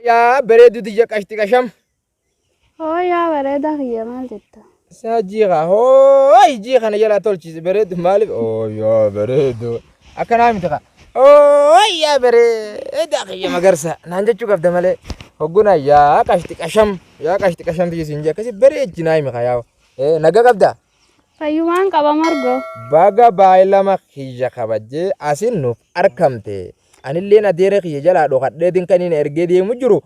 يا بريدو تجاك أشتي كشم هو يا بريدة هي مال جدا ساجيغا هوي جيغا أنا جلا تولشي بريدو مالي يا بريدو أكن عامي تقا يا بريدة هي مقرسة نانجا شوكف دمالي هقونا يا كاشتي كشم تجي سنجا كسي بريد جناي مخاياو نجا قبدا فيومان كبا مرغو baga baay'ilama kiyya kabajjee asin nuuf argamte anilleen adeera kiyya jalaa dhokadhee dinkaniin ergee deemu jiru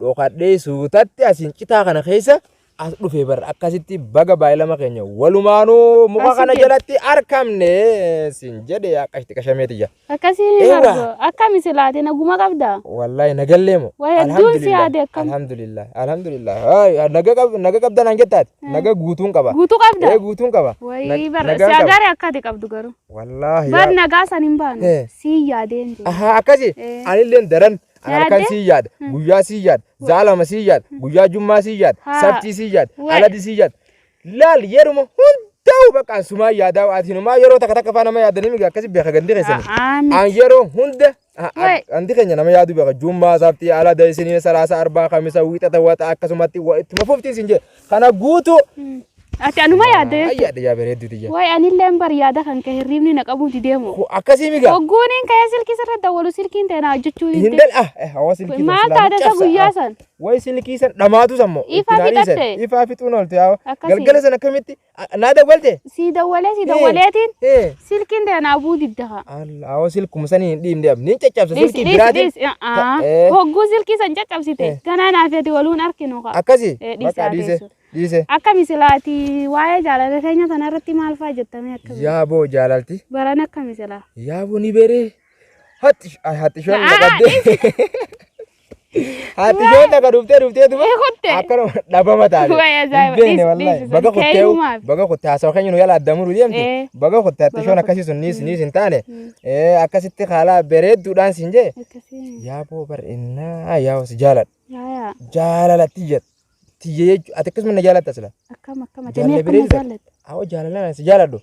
dhokadhee suutatti asin citaa kana keessa as dhufee bar akkasitti baga baay'ilama keenya walumaanuu muka kana jalatti argamne sin jedhe akkasitti qashameeti jira. Akkasii margo akkami silaate naguma qabda. Wallahi nagalleemo. Alhamdulillah. Naga qabda naan jettaati. Naga guutuun qaba. Guutuu qabda. Guutuun qaba. Wayii bar siyaadaare akkati qabdu garuu. Wallahi. Bar nagaa san hin baanu. Si yaadeen. Akkasi anilleen daran. Anarkan siyad, guyyaa siyad, zaalama siyad, guyyaa jummaa siyad, sabtii siyad, aladi siyad. Laal yeruma hundaa'u bakka sumaa yaadaa atiinumaa yeroo takka takka faa nama yaadanii migaa akkasi beeka gandi keessanii. An yeroo hunda andi keenya nama yaadu beeka jummaa sabtii alada isinii salaasa arbaa kamisa wiixata wata akkasumatti ittuma fuftiin sin jee kana guutuu. Ati anuma yaadde. Ayyaadde yaa bareeddu tiyya. Way anilleen bar yaada kan kee hirribni na qabuuti deemu. Akkasii migaa. Ogguuniin kee silkii sirra dawwalu silkiin ta'e naa hojjechuu hin dal hawa silkii. Maal taatasa guyyaa san. Way silkii san dhamaatu sammoo. Ifaa fixatte. Ifaa fixuun ooltu yaa. Galgala san akkamitti naa dawwalte. Si dawwaleetiin. Silkiin ta'e naa buu diddaha. Hawa silkuma sanii hin dhiibne niin caccabsa silkii biraatiin. Hogguu silkii san caccabsite. Ganaa naafeeti waluun arkinu kaa. Akkasii. Dhiise. Akkami silaati waa'ee jaalala keenya sana irratti maal fa'aa jettame akkami? Yaaboo jaalalti. Baran akkami silaa? Yaaboo ni beree. Hatti shoon dhaqaddee. Hatti shoon dhaqa dhuftee duba. Akkanuma dhabama taate. Beene wallahi baga kuttee haasawaa keenya nu yala addamuru deemte. Baga kuttee hatti shoon akkasii sun niis hin taane. Akkasitti haala bareedduudhaan siin jee. Yaaboo bareennaa yaa'u si jaaladha. Jaalalatti jette. Ati akkasuma na jaalatta sila. Akkam jennee akkam jaalatta. Awwa jaalalaa si jaaladhu.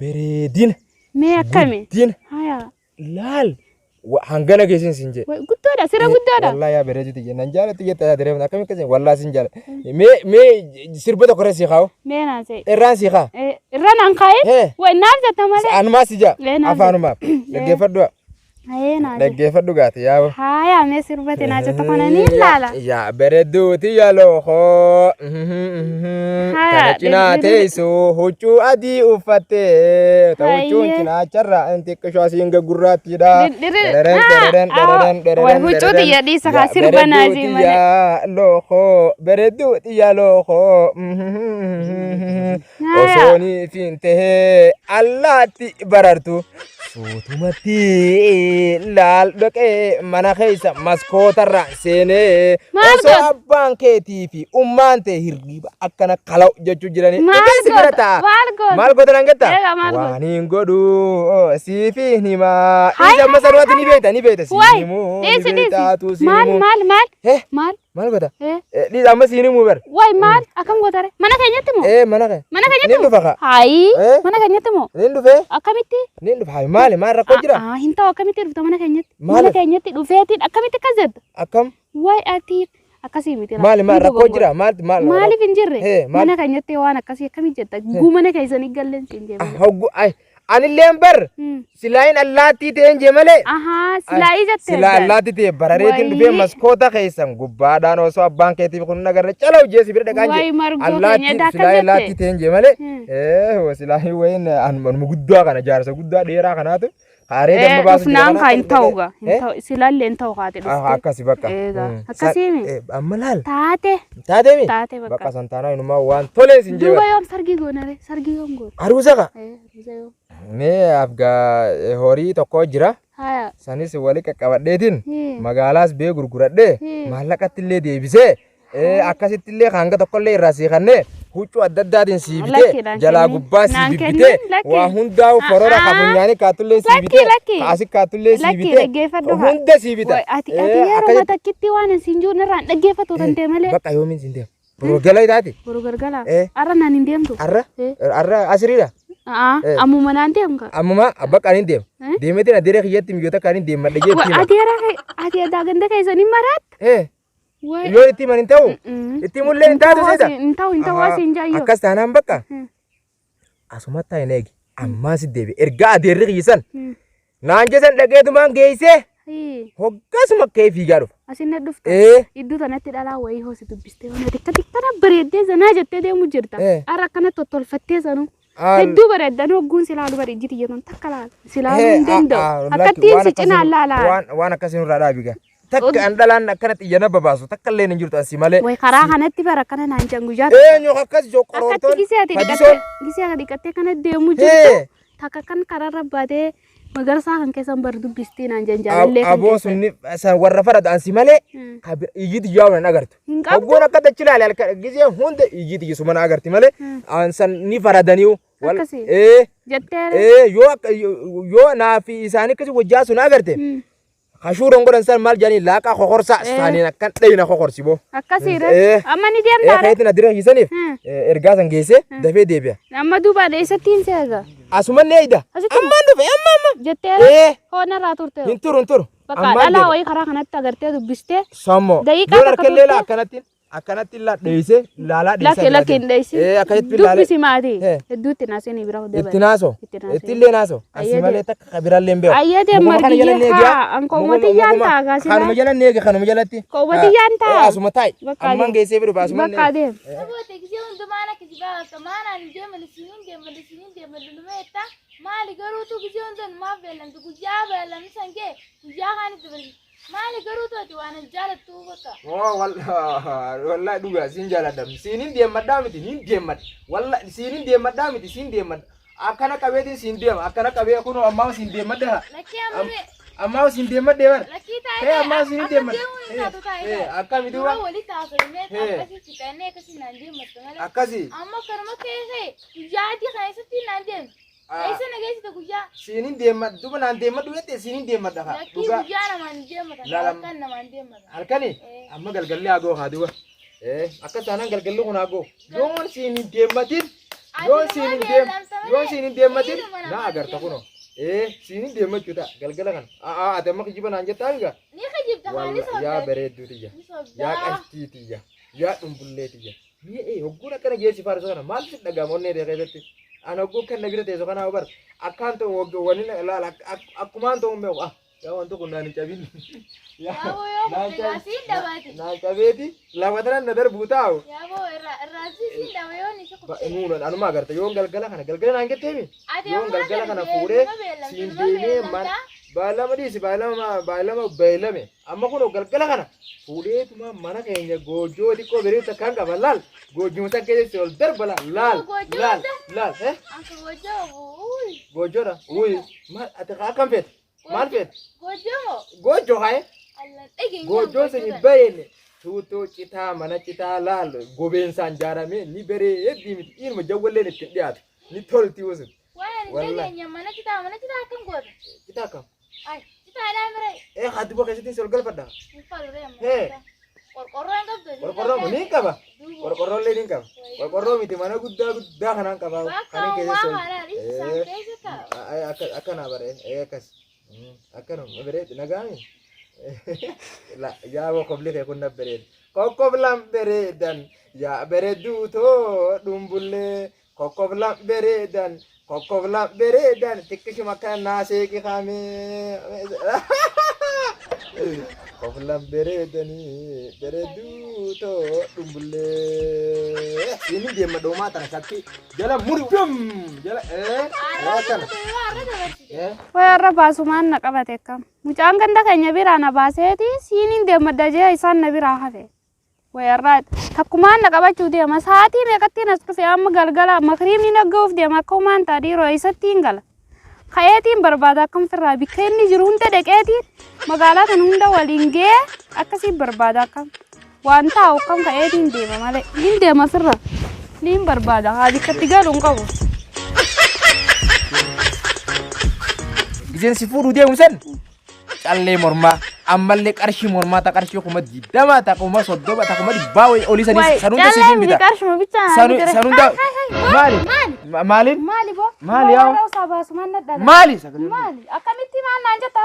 Bareedina. Mee akkami? Guddina. Haya. Laal. Hangana keessin sin jee. Guddaadha sira guddaadha. Wallahi yaa bareediti jennan jaalatti jetta adeereef akkami akkasii wallahi sin jaala. Mee sirba tokko irra si kaa'u. Mee naa ta'e. Irraan si kaa. Irraan an kaa'e. Way naaf jetta malee. Anumaa si jaa. Afaanumaaf. Dhaggeeffadhu. Dhaggeeffadhu gaati yaa. Haya mee sirbate naa jetta kana ni ilaala. Yaa bareedduuti yaa lookoo. Kana cinaa teessoo huccuu adii uffattee. Huccuun cinaacharraa inti akkasuma asiin gurraattiidha. Way huccuuti yaa dhiisa kaa sirba naasii malee. Yaa lookoo bareedduuti yaa lookoo. Osoo ni fiintee allaatti barartu. Suutumatti laal dhaqee mana keessa maskootarra seenee osoo abbaan keetii fi ummaan ta'e hirriba akkana kalau jechuu jiranii. Maal goota nan gettaa? Waan hin godhu siifi himaa. Dhiisa amma sanuwaatti ni beekta siin himuu ni beektaatu siin himuu. Maal goota? Dhiisa amma siin himuu bar. Waay maal akkam gootare? Mana keenyatti moo? Mana keenyatti moo? Nin dhufa kaa? Hayi mana keenyatti moo? Nin dhufee? Akkamitti? Nin dhufa hayi maali maal rakkoo jira? Hin ta'u akkamitti dhufta mana keenyatti? Mana keenyatti dhufeetiin akkamitti akkas jetta? Akkam? Waay ati akkasii miti. Maali maal rakkoo jira? Maaliif hin jirre? Mana keenyatti waan akkasii akkamitti jetta? Guu mana keessanii galleen siin jeema. Anilleen bar silaayin allaattii ta'een jee malee. Silaayii jettee. Silaa allaattii ta'e barareetiin dhufee maskoota keessan gubbaadhaan osoo abbaan keetiif kun nagarra cala hojjee si bira dhaqaan jee. Silaayi allaattii ta'een jee malee. Silaayi wayin anuma guddaa kana jaarsa guddaa dheeraa kanaatu. Kaaree damma baasu jira. Naan kaa hin ta'uga. Silaallee hin ta'u kaate dhuftee. Akkasi bakka. Akkasiimi. Amma laal. Taate. Taate mi? Taate bakka. Bakka santaanaa inumaa waan tolee sin jee. Duuba yoom sargii goonare sargii yoom goone. Aruusa ka. Aruusa yoom. Mee afgaa horii tokko jira. Sanis wali qaqqabadheetiin magaalaas bee gurguradhee maallaqatti illee deebisee akkasitti illee hanga tokko illee irraa siikannee huccuu adda addaatiin siibitee jalaa gubbaa siibitee waa hundaa'u forora kabunyaanii kaatullee siibitee kaasii kaatullee siibitee hunda siibita. Ati yeroo matakkitti waan siin jiru irraan dhaggeeffatu tantee malee. Bakka yoomiin siin deemu. Borogala itaati. Borogargala. Arra naan hin deemtu. Arra asiriidha. Ammuma naan deemu ka. Ammuma abba qaniin deemu. Deemeetiin adeera kiyyatti mijoota qaniin deemadha jeetti. Adeera ati adaa ganda keessanii maraat. Yoo itti himan hin ta'u. Itti mullee hin taatu seeta. Hin ta'u asiin jaayyoo. Akkas taanaan bakka. Asumatti taa'in eegi. Ammaas deebi. Ergaa adeerri qiyyisan. Naan jesan dhageetumaan geessee. Hoggasuma ka'ee fiigaa dhufa. Asin na dhufta. Iddoo sanatti dhalaa wayii hoose dubbistee waan xiqqaa bareeddee zanaa jettee deemu jirta. Har'a akkana tottolfattee sanuu. Hedduu bareeddan hogguun silaalu bareedditi jedhan takka laala. Silaaluu hin danda'u. Akkattiin si cinaan laalaa. Waan akkasii nurraa dhaabiga. Takka an dhalaan akkanatti iyyana babaasu takka illee hin jirtu asii malee. Way karaa kanatti bara akkana naan jangu jaatu. Eenyu akkas joqqoroortoon. Akkatti gisee dhiqattee kana deemu jirtu. Takka kan karaarra baatee magarsaa kan keessan bar dubbistii naan janjaalallee. Aboo sunni warra farada ansi malee iyyiti jaawna hin agartu. Hoggoon akka dachi laale gisee hunda iyyiti gisuma na agarti malee ansan ni faradaniiu. Jettee yoo naafi isaanii akkasii wajjaa sun agarte. Hashuuron godhan san maal jedhanii laaqa kokorsaa isaaniin akkan dhayina kokorsibo. Akkasiidha. Amma ni deemtaa. Kayitina dira hiisaniif ergaa san geessee dafee deebi'a. Amma duuba eessatti hin seega. Asuma neeyda. Ammaan dhufe amma. Jettee hoona irraa turte. Hin turu. Bakka dhalaa wayii karaa kanatti agartee dubbistee. Sammoo. Yoo harkallee akkanatti dheeyse laalaa dheeyse. Lakkeen dheeyse. Akkasitti laalee. Dubbisi maatii. Hedduutti naaseen bira hodee itti naasoo. Itti illee naasoo. Asii malee takka kabiraallee hin beeku. Ayyadee margiyyee haa anko umatiyyaan ta'a gaasina. Kanuma jala neege kanuma jalatti. Ko umatiyyaan ta'a. Asuma taa'i. Ammaan geessee bidu baasuma neege. Bakka adeem. Saboota gisee hundumaan akka jibaa akka maanaan deema lumeetta maali garuutu gisee hundumaa beellamtu guyyaa beellamni sangee guyyaa kaanitti beellamtu. Maali garuu tooti waan jaalattu bakka. Wallahi dhugaa siin jaaladha. Siinin deemadhaa miti niin deemad. Wallahi siinin deemadhaa miti siin deemad. Akkana qabeetiin siin deema. Akkana qabee kun ammaa siin deemadha. Lakkii amane. Ammaa siin deemadhe bar. Lakkii taa'ee. Ammaa siin deemad. Akkami duuba. Waa wali taasifamee akkasii fixannee akkasii naan deemattu malee. Akkasii. Amma karma keessee guyyaa adii kana eessatti naan deemtu. Eessa nageessita guyyaa? Siinin deemad. Duuba naan deemadhu jettee siinin deemadha. Lakkii guyyaa namaan deematan. Halkan namaan deematan. Halkani amma galgallee agoo haa duuba. Akka taanaan galgallee kun agoo. Yoon siinin deematin. Yoon siinin deematin na agarta kunoo. Siinin deemachuudha galgala kana. Ati amma kijiba naan jettaa egaa. Ni kijibta haalis hojjetu. Yaa bareedduu tiyya. Yaa qaltii tiyya. Yaa dhumbullee tiyya. Hogguun akkana geessi faarsu kana maal si dhaga'ama onnee keessatti. Ana hogguun kan nabira teessu kana hubar. Akkaan ta'u wani laala akkumaan ta'u hin beeku. Yaa wanti kun naan hin cabin. Naan cabeeti lafa tanan na darbuu taa'u. Irraasii dhawayoon isa kubbee. Nuunan anuma agarta yoon galgala naan jetteemi. Yoon galgala kana fuudhee siin deemee man baalama dhiisi baalama beelame amma kun galgala kana fuudheetuma mana keenya goojjoo xiqqoo biriirta kan qaba laal goojjuma san keessatti ol darba laal. Goojjoodha ati akkam feet maal feet goojjoo haye goojjoo sani beeyne tuutoo citaa mana citaa laal gobeensaan jaarame ni beree miti ilma jawwalleen ittiin dhiyaatu ni tolti wasu. Wallahi mana citaa akkam goota? Citaa akkam? Citaa dhaamire. Hati bu'a keessatti si ol galfadha. Qorqorroon qabdu. Qorqorroon ni qaba. Qorqorroon illee ni qaba. Qorqorroo miti mana guddaa kanaan qaba. Kan keessatti akkana bare akkas. Akkanuma bareedu nagaami. Yaa kokkobli kee kun bareedu. Kokkoblaan bareedan yaa bareedduu too dhumbullee kokkoblaan bareedan. Kokkoblaan bareedan xiqqishuma akka naasee qixaamee. Kokkoblaan bareedanii bareedduu too dhumbullee. Inni deema dhoomaa tana sakki jala murdum jala kana. Wayarra baasumaan na qabate akkam. Mucaan ganda keenya biraa na baaseeti siiniin deemadda jee isaan na biraa hafe. Wayarra takkumaan na qabachuu deema sa'aatii meeqattiin as dhufe amma galgala makriimni naggahuuf deema akka humaan taadhiiroo isatti hin gala. Kayeetiin barbaada akkam firraa bikka inni jiru hunda dhaqeetiin magaalaa kan hunda waliin gee akkasii barbaada akkam. Waan taa'u akkam kayeetiin deema malee hin deema firraa. Niin barbaada haa bikkatti galuun qabu. Giseen si fuudhuu deemu san callee mormaa ammallee qarshii mormaa ta qarshii kuma 20 ta kuma 30 ta kuma 100 olii sanis sanunda si bita. Qarshii bichaa sanunda maali bo maali yaa sabaasumaan nadhala maali akkamitti maal naan jetta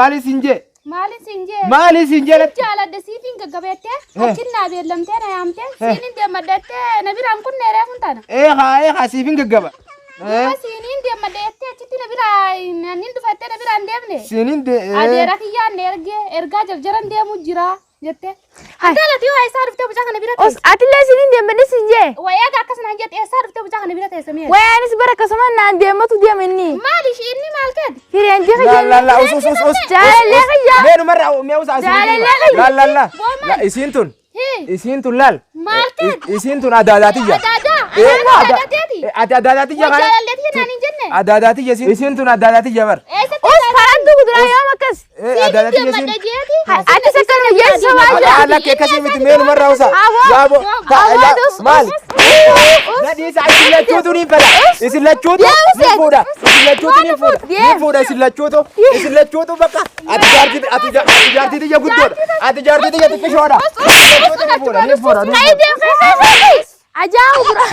maali sinje Maali siin jedhatti? Jaaladde siifin gaggabeettee achinaa beellamtee na yaamtee siiniin deemmaddeettee na biraan kun neeree kun tana. Eehaa siifin gaggaba. Siiniin deemmaddeettee achitti na biraa nin dhufattee na biraan deemne. Siiniin adeera kiyyaan ergaa jarjaran deemu jira jettee. Dalatii waa isaa dhuftee bucaa kana bira teesse. Atillee siiniin deemmadde siin jee. Wayyaa akkasuma hin jette eessaa dhuftee bucaa kana bira teesse mi'a. Wayyaanis bara akkasuma naan deematu deeminni. Maali inni maal keeti? Fireen jee Lalla us. Jaalallee kiyyaa. Meenumarraa mi'a usaa Jaalallee kiyyaa. Lalla isiin tun laal. Maal keeti? Isiin tun adaadaatiyya. Adaadaatiyya kana. Jaalalleetii naan hin jenne. Adaadaatiyya isiin tun adaadaatiyya bar. Us farantu kuduraa yoom akkas. Adaadaatiyya isiin. Ati sakkanu jeessa waayyaa. Alla kee akkasii miti meenumarraa usaa. Yaabo. Maal? Nadhiisa isin lachuutu ni fedha. Isin lachuutu ni fuudha. Isin lachuutu ni fuudha. Ni fuudha isin lachuutu. Isin lachuutu bakka. Ati jaartii tiyya guddoodha. Ati jaartii tiyya xiqqishoodha. Ni fuudha. Ajaa'ibu bira.